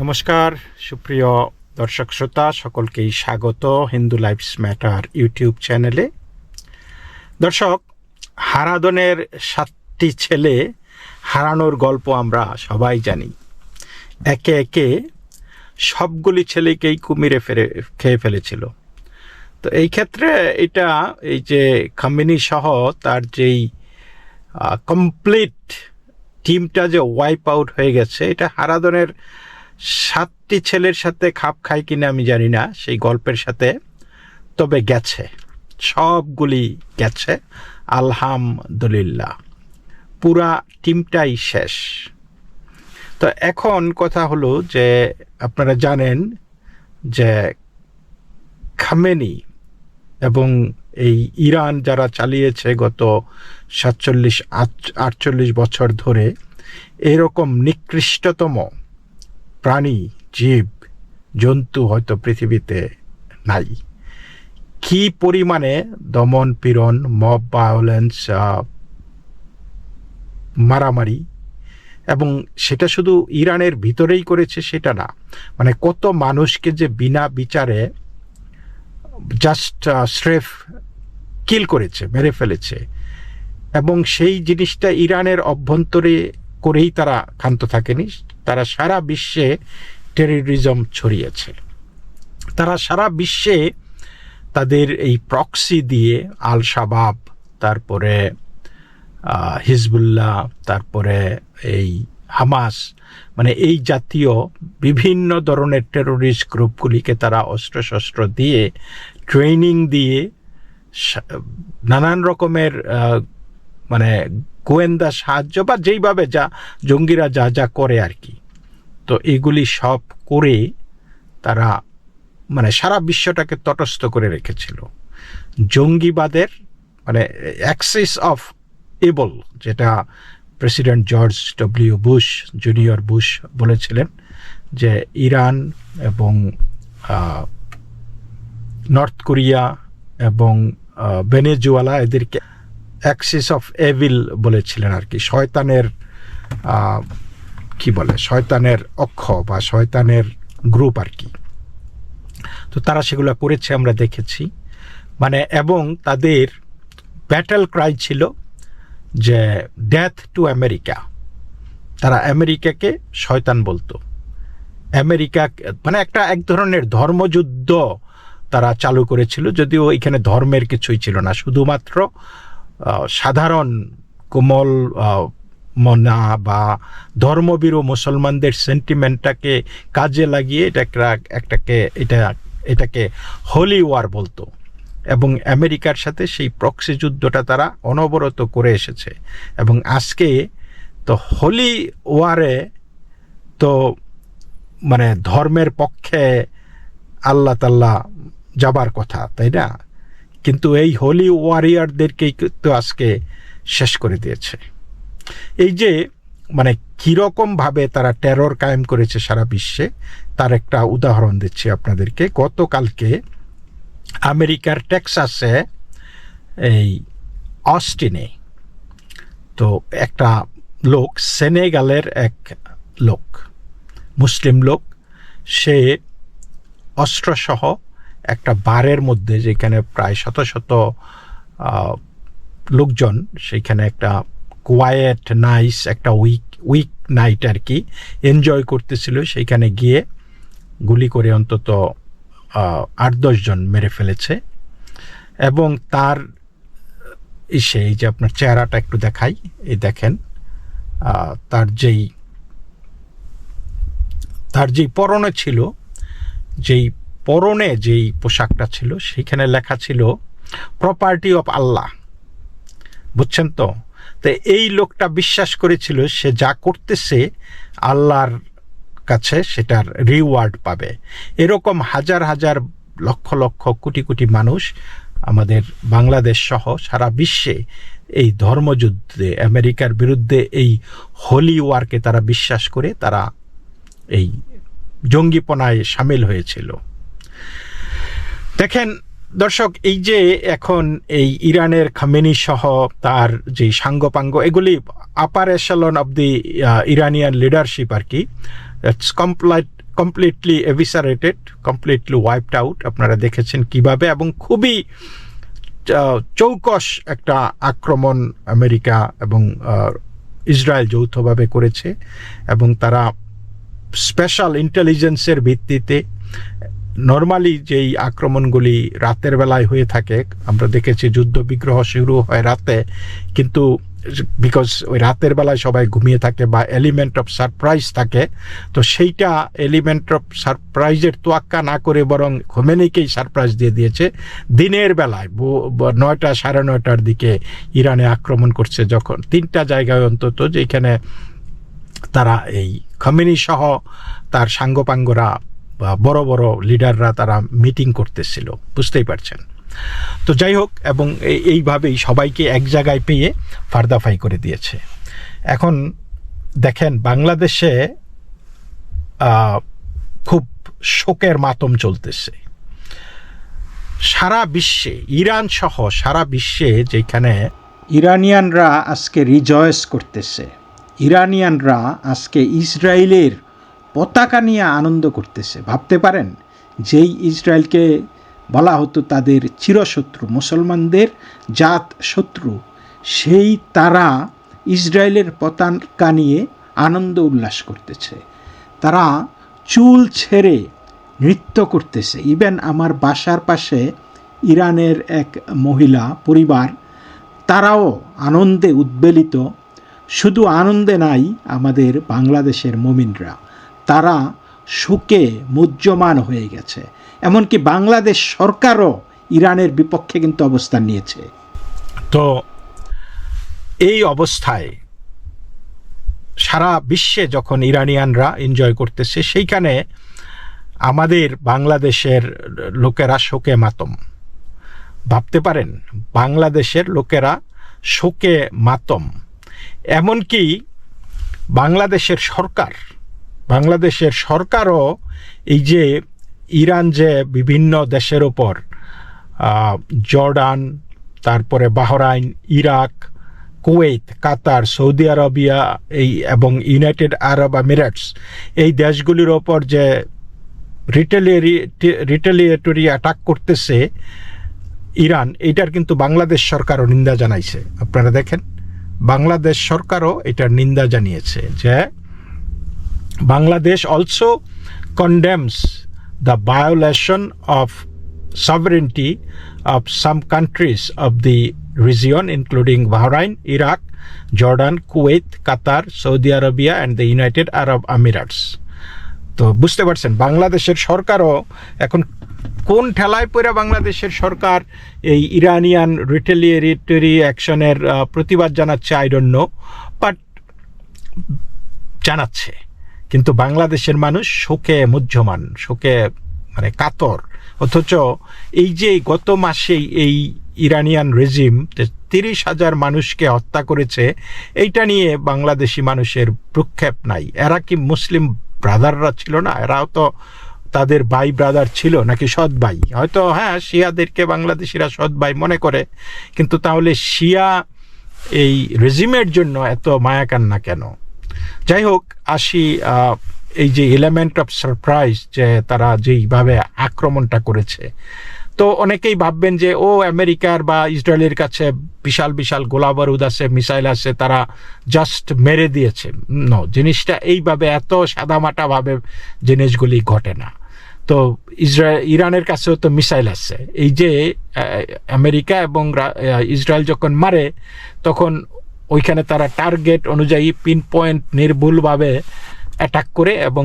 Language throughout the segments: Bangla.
নমস্কার সুপ্রিয় দর্শক শ্রোতা, সকলকেই স্বাগত হিন্দু লাইফস ম্যাটার ইউটিউব চ্যানেলে। দর্শক, হারাধনের 7টি ছেলে হারানোর গল্প আমরা সবাই জানি। একে একে সবগুলি ছেলেকেই কুমিরে খেয়ে ফেলেছিল। তো এই ক্ষেত্রে এটা এই যে খামেনি সহ তার যেই কমপ্লিট টিমটা যে ওয়াইপ আউট হয়ে গেছে, এটা হারাধনের 7টি ছেলের সাথে খাপ খায় কিনা আমি জানি না সেই গল্পের সাথে, তবে গেছে, সবগুলি গেছে আলহামদুলিল্লাহ, পুরা টিমটাই শেষ। তো এখন কথা হলো যে আপনারা জানেন যে খামেনি এবং এই ইরান যারা চালিয়েছে গত 47-48 বছর ধরে, এরকম নিকৃষ্টতম প্রাণী, জীব, জন্তু হয়তো পৃথিবীতে নাই। কি পরিমাণে দমন পীড়ন, মব ভায়োলেন্স, মারামারি, এবং সেটা শুধু ইরানের ভিতরেই করেছে সেটা না, মানে কত মানুষকে যে বিনা বিচারে জাস্ট স্রেফ কিল করেছে, মেরে ফেলেছে। এবং সেই জিনিসটা ইরানের অভ্যন্তরে করেই তারা ক্ষান্ত থাকেনি, তারা সারা বিশ্বে টেররিজম ছড়িয়েছে। তারা সারা বিশ্বে তাদের এই প্রক্সি দিয়ে আল শাবাব, তারপরে হিজবুল্লাহ, তারপরে এই হামাস, মানে এই জাতীয় বিভিন্ন ধরনের টেররিস্ট গ্রুপগুলিকে তারা অস্ত্রশস্ত্র দিয়ে, ট্রেনিং দিয়ে, নানান রকমের মানে গোয়েন্দা সাহায্য বা যেইভাবে যা জঙ্গিরা যা যা করে আর কি, তো এগুলি সব করে তারা মানে সারা বিশ্বটাকে তটস্থ করে রেখেছিল। জঙ্গিবাদের মানে অ্যাক্সিস অফ এবল, যেটা president George W Bush junior Bush বলেছিলেন, যে ইরান এবং নর্থ কোরিয়া এবং ভেনেজুয়েলা এদেরকে অ্যাক্সিস অফ এভিল বলেছিলেন আর কি, শয়তানের কি বলে, শয়তানের অক্ষ বা শয়তানের গ্রুপ আর কি। তো তারা সেগুলো করেছে, আমরা দেখেছি। মানে এবং তাদের ব্যাটল ক্রাই ছিল যে ডেথ টু আমেরিকা। তারা আমেরিকাকে শয়তান বলতো। আমেরিকা মানে এক ধরনের ধর্মযুদ্ধ তারা চালু করেছিল, যদিও এখানে ধর্মের কিছুই ছিল না, শুধুমাত্র সাধারণ কোমল মনা বা ধর্মবীর মুসলমানদের সেন্টিমেন্টটাকে কাজে লাগিয়ে এটাকে হোলি ওয়ার বলতো। এবং আমেরিকার সাথে সেই প্রক্সি যুদ্ধটা তারা অনবরত করে এসেছে। এবং আজকে তো হোলি ওয়ারে তো মানে ধর্মের পক্ষে আল্লাহ তাল্লাহ যাবার কথা, তাই না? কিন্তু এই হোলি ওয়ারিয়ারদেরকেই তো আজকে শেষ করে দিয়েছে। এই যে মানে কীরকমভাবে তারা টেরর কায়েম করেছে সারা বিশ্বে, তার একটা উদাহরণ দিচ্ছি আপনাদেরকে। গতকালকে আমেরিকার টেক্সাসে এই অস্টিনে তো একটা লোক, সেনেগালের এক লোক, মুসলিম লোক, সে অস্ত্রসহ একটা বারের মধ্যে, যেখানে প্রায় শত শত লোকজন, সেইখানে একটা কোয়াইট নাইস একটা উইক নাইট আর কি এনজয় করতেছিল, সেইখানে গিয়ে গুলি করে অন্তত 8-10 জন মেরে ফেলেছে। এবং তার এই যে আপনার চেহারাটা একটু দেখাই, এই দেখেন, তার যেই পরনে ছিল, যেই পোশাকটা ছিল, সেইখানে লেখা ছিল প্রপার্টি অফ আল্লাহ, বুঝছেন তো? তো এই লোকটা বিশ্বাস করেছিল সে যা করতেছে আল্লাহর কাছে সেটার রিওয়ার্ড পাবে। এরকম হাজার হাজার লক্ষ লক্ষ কোটি কোটি মানুষ আমাদের বাংলাদেশ সহ সারা বিশ্বে এই ধর্মযুদ্ধে, আমেরিকার বিরুদ্ধে এই হোলি ওয়ারকে তারা বিশ্বাস করে তারা এই জঙ্গিপনায় সামিল হয়েছিল। দেখেন দর্শক, এই যে এখন এই ইরানের খামেনি সহ তার যে সাঙ্গপাঙ্গ, এগুলি upper echelon of the Iranian leadership আর কি, it's completely eviscerated, completely wiped out. আপনারা দেখেছেন কিভাবে, এবং খুবই চৌকস একটা আক্রমণ আমেরিকা এবং ইসরায়েল যৌথভাবে করেছে, এবং তারা স্পেশাল ইন্টেলিজেন্সের ভিত্তিতে, নর্মালি যেই আক্রমণগুলি রাতের বেলায় হয়ে থাকে, আমরা দেখেছি যুদ্ধ বিগ্রহ শুরু হয় রাতে, কিন্তু বিকজ ওই রাতের বেলায় সবাই ঘুমিয়ে থাকে বা এলিমেন্ট অফ সারপ্রাইজ থাকে, তো সেইটা এলিমেন্ট অফ সারপ্রাইজের তোয়াক্কা না করে বরং খোমেনিকেই সারপ্রাইজ দিয়ে দিয়েছে। দিনের বেলায় 9টা 9:30টার দিকে ইরানে আক্রমণ করছে, যখন 3টা জায়গায় অন্তত যেখানে তারা এই খোমেনি সহ তার সাঙ্গপাঙ্গরা বা বড় বড় লিডাররা তারা মিটিং করতেছিল, বুঝতেই পারছেন। তো যাই হোক, এবং এইভাবেই সবাইকে এক জায়গায় পেয়ে ফার্দাফাই করে দিয়েছে। এখন দেখেন বাংলাদেশে খুব শোকের মাতম চলতেছে সারা বিশ্বে, ইরান সহ সারা বিশ্বে, যেখানে ইরানিয়ানরা আজকে রিজয়েস করতেছে, ইরানিয়ানরা আজকে ইসরায়েলের পতাকা নিয়ে আনন্দ করতেছে। ভাবতে পারেন, যেই ইসরায়েলকে বলা হতো তাদের চিরশত্রু, মুসলমানদের জাত শত্রু, সেই তারা ইসরায়েলের পতাকা নিয়ে আনন্দ উল্লাস করতেছে। তারা চুল ছেড়ে নৃত্য করতেছে। ইভেন আমার বাসার পাশে ইরানের এক মহিলা পরিবার, তারাও আনন্দে উদ্বেলিত। শুধু আনন্দে নাই আমাদের বাংলাদেশের মুমিনরা, তারা শোকে মুহ্যমান হয়ে গেছে। এমনকি বাংলাদেশ সরকারও ইরানের বিপক্ষে কিন্তু অবস্থান নিয়েছে। তো এই অবস্থায় সারা বিশ্বে যখন ইরানিয়ানরা এনজয় করতেছে, সেইখানে আমাদের বাংলাদেশের লোকেরা শোকে মাতম। ভাবতে পারেন, বাংলাদেশের লোকেরা শোকে মাতম। এমনকি বাংলাদেশের সরকারও এই যে ইরান যে বিভিন্ন দেশের ওপর, জর্ডান, তারপরে বাহরাইন, ইরাক, কুয়েত, কাতার, সৌদি আরবিয়া এবং ইউনাইটেড আরব আমিরাটস, এই দেশগুলির ওপর যে রিটেলিয়েটরি অ্যাটাক করতেছে ইরান, এইটার কিন্তু বাংলাদেশ সরকারও নিন্দা জানাইছে। আপনারা দেখেন, বাংলাদেশ সরকারও এটার নিন্দা জানিয়েছে যে Bangladesh also condemns the violation of sovereignty of some countries of the region, including Bahrain, Iraq, Jordan, Kuwait, Qatar, Saudi Arabia and the United Arab Emirates. তো বুঝতে পারছেন, বাংলাদেশের সরকারও এখন কোন ঠেলায় পড়ে বাংলাদেশের সরকার এই ইরানিয়ান রিটেলিয়েটরি অ্যাকশনের প্রতিবাদ জানাচ্ছে, আই ডোন্ট নো, বাট জানাচ্ছে। কিন্তু বাংলাদেশের মানুষ শোকে মুহ্যমান, শোকে মানে কাতর। অথচ এই যে গত মাসেই এই ইরানিয়ান রেজিম 30,000 মানুষকে হত্যা করেছে, এইটা নিয়ে বাংলাদেশি মানুষের ভ্রুক্ষেপ নাই। এরা কি মুসলিম ব্রাদাররা ছিল না? এরাও তো তাদের ভাই ব্রাদার ছিল নাকি সৎ ভাই? হয়তো হ্যাঁ, শিয়াদেরকে বাংলাদেশিরা সৎ ভাই মনে করে, কিন্তু তাহলে শিয়া এই রেজিমের জন্য এত মায়া কান্না কেন? যাই হোক, আসি এই যে এলিমেন্ট অফ সারপ্রাইজ, যে তারা যেইভাবে আক্রমণটা করেছে, তো অনেকেই ভাববেন যে আমেরিকার বা ইসরায়েলের কাছে বিশাল বিশাল গোলাবারুদ আছে, মিসাইল আছে, তারা জাস্ট মেরে দিয়েছে। নো, জিনিসটা এইভাবে এত সাদামাটাভাবে জিনিসগুলি ঘটে না। তো ইরানের কাছেও তো মিসাইল আছে। এই যে আমেরিকা এবং ইসরায়েল যখন মারে, তখন ওইখানে তারা টার্গেট অনুযায়ী পিন পয়েন্ট নির্ভুলভাবে অ্যাটাক করে এবং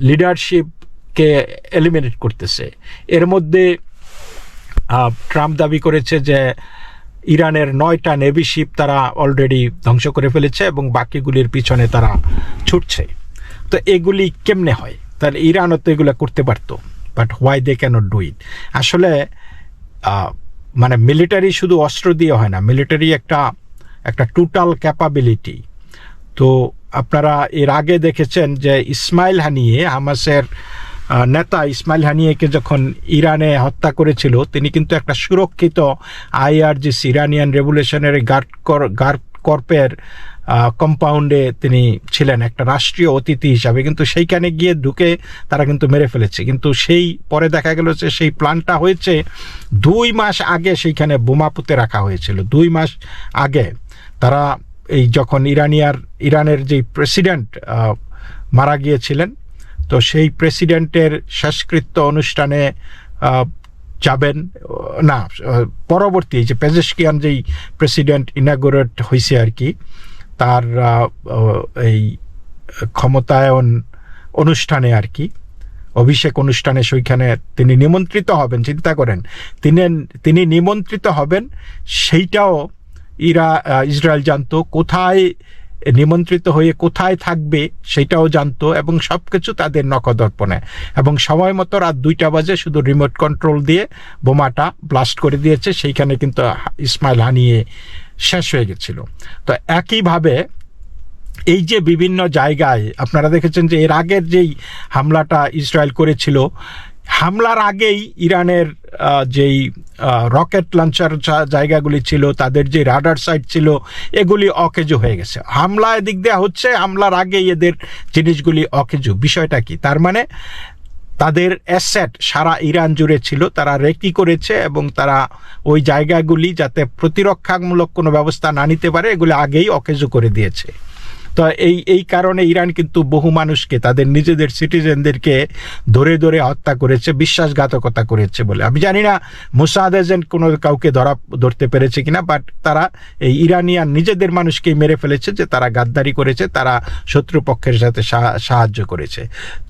লিডারশিপকে এলিমিনেট করতেছে। এর মধ্যে ট্রাম্প দাবি করেছে যে ইরানের 9টা নেভি শিপ তারা অলরেডি ধ্বংস করে ফেলেছে এবং বাকিগুলির পিছনে তারা ছুটছে। তো এগুলি কেমনে হয়? তাহলে ইরানও তো এগুলো করতে পারতো, but why they can't do it? আসলে মানে মিলিটারি শুধু অস্ত্র দিয়ে হয় না, মিলিটারি একটা টোটাল ক্যাপাবিলিটি। তো আপনারা এর আগে দেখেছেন যে ইসমাইল হানিয়ে, হামাসের নেতা ইসমাইল হানিয়েকে যখন ইরানে হত্যা করেছিল, তিনি কিন্তু একটা সুরক্ষিত IRGC, ইরানিয়ান রেভলিউশনারি গার্ড কর্পের কম্পাউন্ডে তিনি ছিলেন একটা রাষ্ট্রীয় অতিথি হিসাবে, কিন্তু সেইখানে গিয়ে ঢুকে তারা কিন্তু মেরে ফেলেছে। কিন্তু সেই পরে দেখা গেল যে সেই প্ল্যানটা হয়েছে 2 মাস আগে, সেইখানে বোমা পুঁতে রাখা হয়েছিল 2 মাস আগে। তারা এই যখন ইরানের যে প্রেসিডেন্ট মারা গিয়েছিলেন, তো সেই প্রেসিডেন্টের শেষকৃত্য অনুষ্ঠানে যাবেন না, পরবর্তী যে পেজেশকিয়ান যেই প্রেসিডেন্ট ইনাগুরেট হয়েছে আর কি, তার এই ক্ষমতায়ন অনুষ্ঠানে আর কি, অভিষেক অনুষ্ঠানে সেইখানে তিনি নিমন্ত্রিত হবেন। চিন্তা করেন, তিনি নিমন্ত্রিত হবেন, সেইটাও ইসরায়েল জানতো, কোথায় নিমন্ত্রিত হয়ে কোথায় থাকবে সেটাও জানতো, এবং সব কিছু তাদের নখদর্পণে। এবং সময় মতো রাত 2টা বাজে শুধু রিমোট কন্ট্রোল দিয়ে বোমাটা ব্লাস্ট করে দিয়েছে, সেইখানে কিন্তু ইসমাইল হানিয়ে শেষ হয়ে গেছিল। তো একইভাবে এই যে বিভিন্ন জায়গায় আপনারা দেখেছেন যে এর আগের যেই হামলাটা ইসরায়েল করেছিল, হামলার আগেই ইরানের যেই রকেট লঞ্চার জায়গাগুলি ছিল, তাদের যে রাডার সাইট ছিল, এগুলি অকেজো হয়ে গেছে। হামলা এদিক দেওয়া হচ্ছে, হামলার আগেই এদের জিনিসগুলি অকেজো। বিষয়টা কি? তার মানে তাদের অ্যাসেট সারা ইরান জুড়ে ছিল, তারা রেকি করেছে, এবং তারা ওই জায়গাগুলি যাতে প্রতিরক্ষামূলক কোনো ব্যবস্থা না নিতে পারে, এগুলি আগেই অকেজো করে দিয়েছে। তো এই কারণে ইরান কিন্তু বহু মানুষকে, তাদের নিজেদের সিটিজেনদেরকে ধরে ধরে হত্যা করেছে, বিশ্বাসঘাতকতা করেছে বলে। আমি জানি না মোসাদ এজেন্ট কোনো কাউকে ধরতে পেরেছে কিনা, বাট তারা এই ইরানিয়ান নিজেদের মানুষকেই মেরে ফেলেছে, যে তারা গাদ্দারি করেছে, তারা শত্রুপক্ষের সাথে সাহায্য করেছে।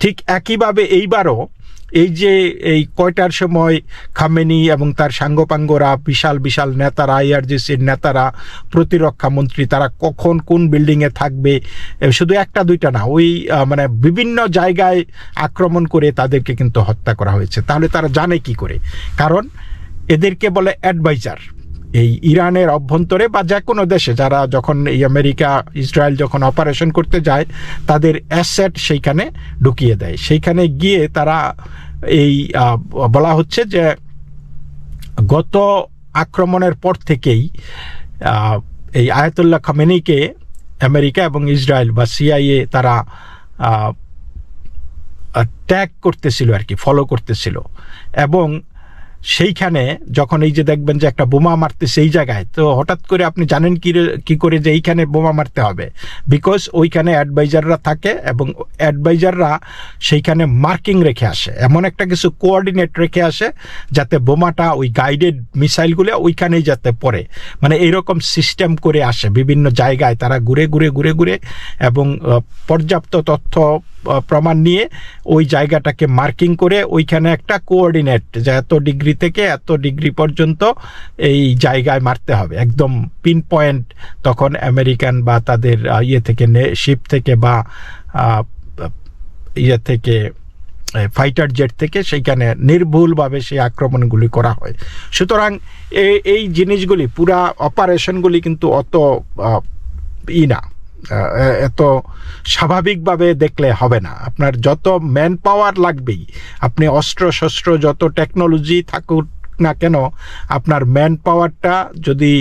ঠিক একইভাবে এইবারও এই যে এই কয়টার সময় খামেনি এবং তার সাঙ্গপাঙ্গরা, বিশাল বিশাল নেতারা, আইআরজিসির নেতারা, প্রতিরক্ষা মন্ত্রী, তারা কখন কোন বিল্ডিংয়ে থাকবে, শুধু 1-2টা না, ওই মানে বিভিন্ন জায়গায় আক্রমণ করে তাদেরকে কিন্তু হত্যা করা হয়েছে। তাহলে তারা জানে কি করে? কারণ এদেরকে বলে অ্যাডভাইজার। এই ইরানের অভ্যন্তরে বা যে কোনো দেশে যারা, যখন এই আমেরিকা ইসরায়েল যখন অপারেশন করতে যায়, তাদের অ্যাসেট সেইখানে ঢুকিয়ে দেয়। সেইখানে গিয়ে তারা এই বলা হচ্ছে যে গত আক্রমণের পর থেকেই এই আয়াতুল্লাহ খামেনিকে আমেরিকা এবং ইসরায়েল বা সিআইএ তারা ট্যাগ করতেছিল আর কি, ফলো করতেছিল। এবং সেইখানে যখন এই যে দেখবেন যে একটা বোমা মারতেছে এই জায়গায়, তো হঠাৎ করে আপনি জানেন কি করে যে এইখানে বোমা মারতে হবে? বিকজ ওইখানে অ্যাডভাইজাররা থাকে, এবং অ্যাডভাইজাররা সেইখানে মার্কিং রেখে আসে, এমন একটা কিছু কোঅর্ডিনেট রেখে আসে যাতে বোমাটা ওই গাইডেড মিসাইলগুলো ওইখানেই যাতে পড়ে। মানে এইরকম সিস্টেম করে আসে বিভিন্ন জায়গায়, তারা ঘুরে ঘুরে ঘুরে ঘুরে এবং পর্যাপ্ত তথ্য প্রমাণ নিয়ে ওই জায়গাটাকে মার্কিং করে ওইখানে একটা কোঅর্ডিনেট, যে এত ডিগ্রি থেকে এত ডিগ্রি পর্যন্ত এই জায়গায় মারতে হবে, একদম পিন পয়েন্ট। তখন আমেরিকান বা তাদের ইয়ে থেকে, শিপ থেকে বা ইয়ে থেকে, ফাইটার জেট থেকে সেইখানে নির্ভুলভাবে সেই আক্রমণগুলি করা হয়। সুতরাং এই জিনিসগুলি, পুরা অপারেশনগুলি কিন্তু অত না, এত স্বাভাবিকভাবে দেখলে হবে না। আপনার যত ম্যান পাওয়ার লাগবেই, আপনি অস্ত্র শস্ত্র যত টেকনোলজি থাকুক না কেন, আপনার ম্যান পাওয়ারটা যদি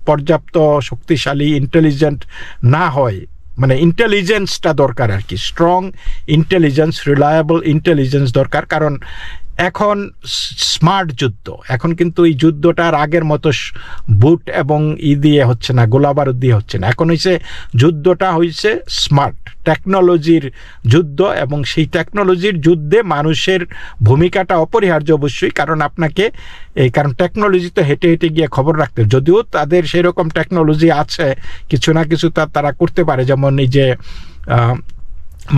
পর্যাপ্ত শক্তিশালী, ইন্টেলিজেন্ট না হয়, মানে ইন্টেলিজেন্সটা দরকার আর কি, স্ট্রং ইন্টেলিজেন্স, রিলায়েবল ইন্টেলিজেন্স দরকার। কারণ এখন স্মার্ট যুদ্ধ, এখন কিন্তু এই যুদ্ধটার আগের মতো বুট এবং দিয়ে হচ্ছে না, গোলাবারুদ দিয়ে হচ্ছে না। এখন হয়েছে যুদ্ধটা হয়েছে স্মার্ট টেকনোলজির যুদ্ধ, এবং সেই টেকনোলজির যুদ্ধে মানুষের ভূমিকাটা অপরিহার্য অবশ্যই। কারণ আপনাকে কারণ টেকনোলজি তো হেঁটে হেঁটে গিয়ে খবর রাখতে, যদিও তাদের সেরকম টেকনোলজি আছে, কিছু না কিছু তারা করতে পারে। যেমন এই যে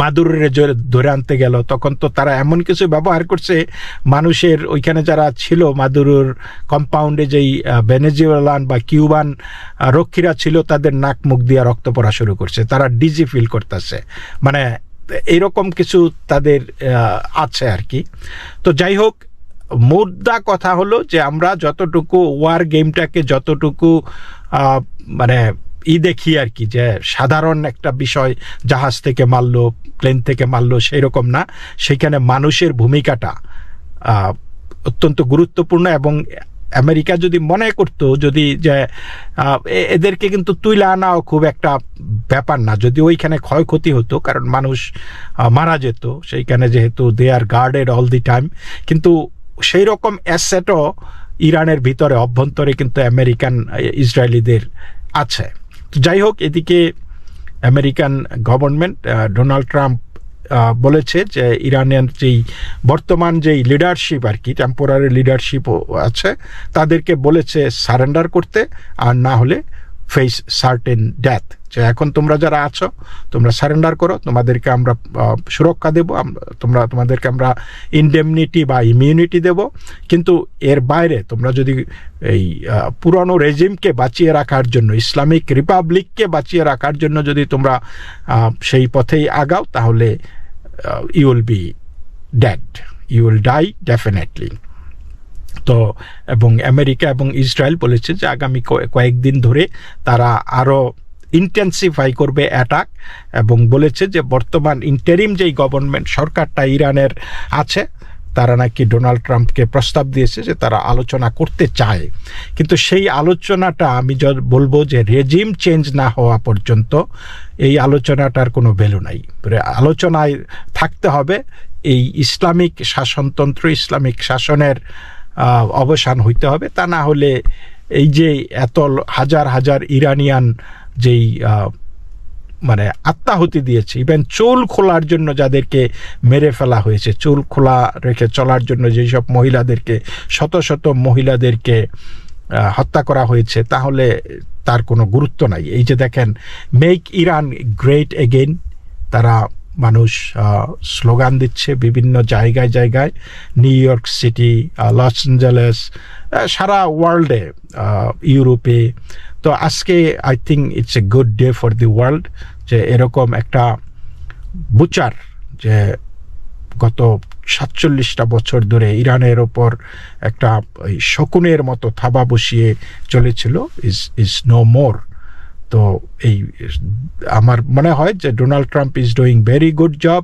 মাদুরের ধরে আনতে গেল, তখন তো তারা এমন কিছু ব্যবহার করছে, মানুষের ওইখানে যারা ছিল মাদুরুর কম্পাউন্ডে, যেই ভেনেজুয়েলান বা কিউবান রক্ষীরা ছিল, তাদের নাক মুখ দিয়ে রক্ত পড়া শুরু করছে, তারা ডিজি ফিল করতেছে। মানে এইরকম কিছু তাদের আছে আর কি। তো যাই হোক, মুদ্রা কথা হলো যে আমরা যতটুকু ওয়ার গেমটাকে যতটুকু মানে দেখি আর কি, যে সাধারণ একটা বিষয়, জাহাজ থেকে মারলো, প্লেন থেকে মারলো, সেই রকম না। সেখানে মানুষের ভূমিকাটা অত্যন্ত গুরুত্বপূর্ণ, এবং আমেরিকা যদি মনে করতো যদি যে এদেরকে কিন্তু তুলে আনাও খুব একটা ব্যাপার না, যদি ওইখানে ক্ষয়ক্ষতি হতো, কারণ মানুষ মারা যেত সেইখানে, যেহেতু দে আর গার্ডেড অল দি টাইম। কিন্তু সেই রকম অ্যাসেটও ইরানের ভিতরে অভ্যন্তরে কিন্তু আমেরিকান ইসরায়েলিদের আছে। যাই হোক, এদিকে আমেরিকান গভর্নমেন্ট, ডোনাল্ড ট্রাম্প বলেছে যে ইরানের যেই বর্তমান যেই লিডারশিপ আর কি, টেম্পোরারি লিডারশিপ আছে, তাদেরকে বলেছে সারেন্ডার করতে, আর না হলে ফেস সার্টেন ডেথ। যে এখন তোমরা যারা আছো তোমরা সারেন্ডার করো, তোমাদেরকে আমরা সুরক্ষা দেব, তোমাদেরকে আমরা ইনডেমনিটি বা ইমিউনিটি দেব, কিন্তু এর বাইরে তোমরা যদি এই পুরনো রেজিমকে বাঁচিয়ে রাখার জন্য, ইসলামিক রিপাবলিককে বাঁচিয়ে রাখার জন্য যদি তোমরা সেই পথেই আগাও, তাহলে you will be dead, you will die definitely. তো এবং আমেরিকা এবং ইসরায়েল বলেছে যে আগামী কয়েকদিন ধরে তারা আরও ইন্টেন্সিফাই করবে অ্যাটাক, এবং বলেছে যে বর্তমান ইন্টারিম যেই গভর্নমেন্ট সরকারটা ইরানের আছে, তারা নাকি ডোনাল্ড ট্রাম্পকে প্রস্তাব দিয়েছে যে তারা আলোচনা করতে চায়, কিন্তু সেই আলোচনাটা আমি বলবো যে রেজিম চেঞ্জ না হওয়া পর্যন্ত এই আলোচনাটার কোনো ভ্যালু নাই। আলোচনায় থাকতে হবে এই ইসলামিক শাসনতন্ত্র, ইসলামিক শাসনের অবসান হইতে হবে, তা না হলে এই যে এত হাজার হাজার ইরানিয়ান যেই মানে আত্মাহুতি দিয়েছে, ইভেন চুল খোলার জন্য যাদেরকে মেরে ফেলা হয়েছে, চুল খোলা রেখে চলার জন্য যেসব মহিলাদেরকে, শত শত মহিলাদেরকে হত্যা করা হয়েছে, তাহলে তার কোনো গুরুত্ব নাই। এই যে দেখেন, মেক ইরান গ্রেট এগেইন, তারা মানুষ স্লোগান দিচ্ছে বিভিন্ন জায়গায় জায়গায়, New York City, Los Angeles, সারা ওয়ার্ল্ডে, ইউরোপে। তো আজকে I think it's a good day for the world, যে এরকম একটা বুচার, যে গত 47টা বছর ধরে ইরানের ওপর একটা শকুনের মতো থাবা বসিয়ে চলেছিল, ইজ নো মোর। তো এই আমার মনে হয় যে Donald Trump is doing very good job,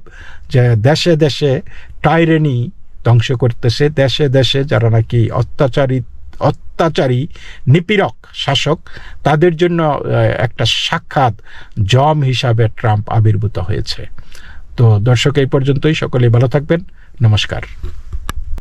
যে দেশে দেশে টাইরেনি ধ্বংস করতেছে, দেশে দেশে যারা নাকি অত্যাচারী নিপীড়ক শাসক, তাদের জন্য একটা সাক্ষাৎ জম হিসাবে ট্রাম্প আবির্ভূত হয়েছে। তো দর্শক, এই পর্যন্তই, সকলেই ভালো থাকবেন, নমস্কার।